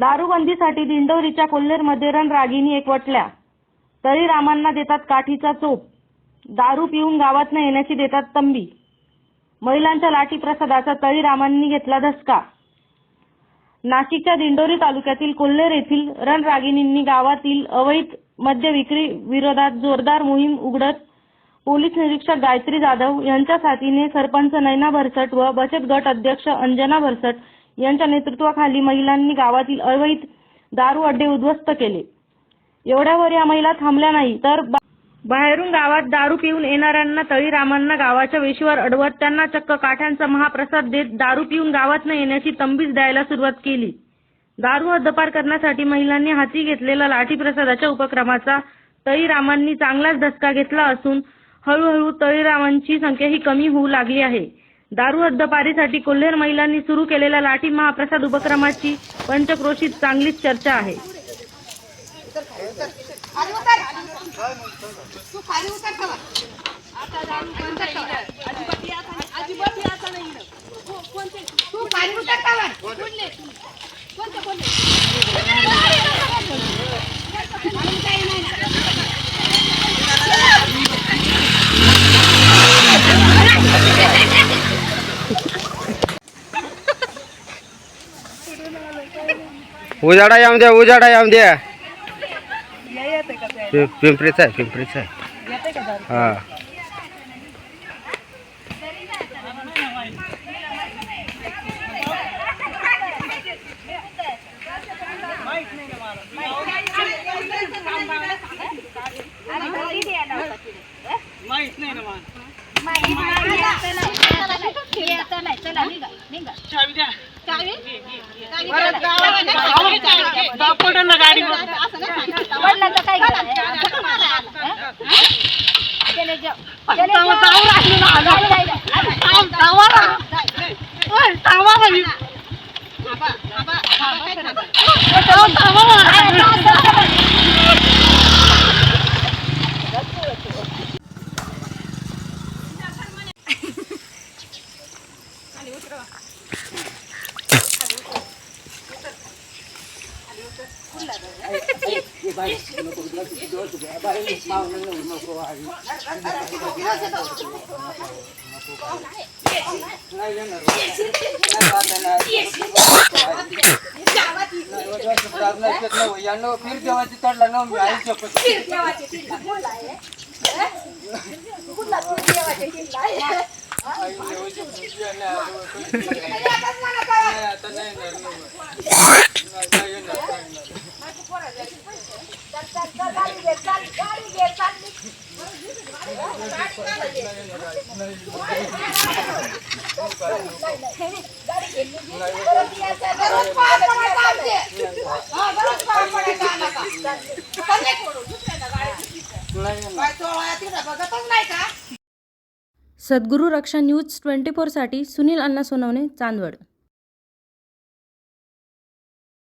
दारूबंदीसाठी दिंडोरीच्या कोल्हेरमध्ये रणरागिणी एकवटल्या. तळीरामांना देतात काठीचा चोप. दारू पिऊन गावात न येण्याची देतात तंबी. महिलांच्या लाठी प्रसादाचा तळीरामांनी घेतला धसका. नाशिकच्या दिंडोरी तालुक्यातील कोल्हेर येथील रणरागिणींनी गावातील अवैध मद्य विक्री विरोधात जोरदार मोहीम उघडत पोलीस निरीक्षक गायत्री जाधव यांच्या साथीने सरपंच नैना भरसट व बचत गट अध्यक्ष अंजना भरसट यांच्या नेतृत्वाखाली महिलांनी गावातील अवैध दारू अड्डे उद्ध्वस्त केले. एवढ्यावर या महिला थांबल्या नाही तर बाहेरून गावात दारू पिऊन येणाऱ्यांना तळीरामांना गावाच्या वेशीवर अडवत त्यांना चक्क काठ्यांचा महाप्रसाद देत दारू पिऊन गावात न येण्याची तंबीच द्यायला सुरुवात केली. दारू हद्दपार करण्यासाठी महिलांनी हाती घेतलेला लाठी प्रसादाच्या उपक्रमाचा तळीरामांनी चांगलाच धसका घेतला असून हळूहळू तळीरामांची संख्याही कमी होऊ लागली आहे. दारू हद्दपारीसाठी कोल्हेर महिलांनी सुरू केलेल्या लाठी महाप्रसाद उपक्रमाची पंचक्रोशीत चांगलीच चर्चा आहे. उजाडा येऊन द्या, उजाडा येऊन द्या. पिंपरीच आहे, पिंपरीच आहे. हा माहित नाही ना फिर देवाची चढला ना मी आईच्या सद्गुरू रक्षा न्यूज 24 साठी सुनील अण्णा सोनवणे, चांदवड.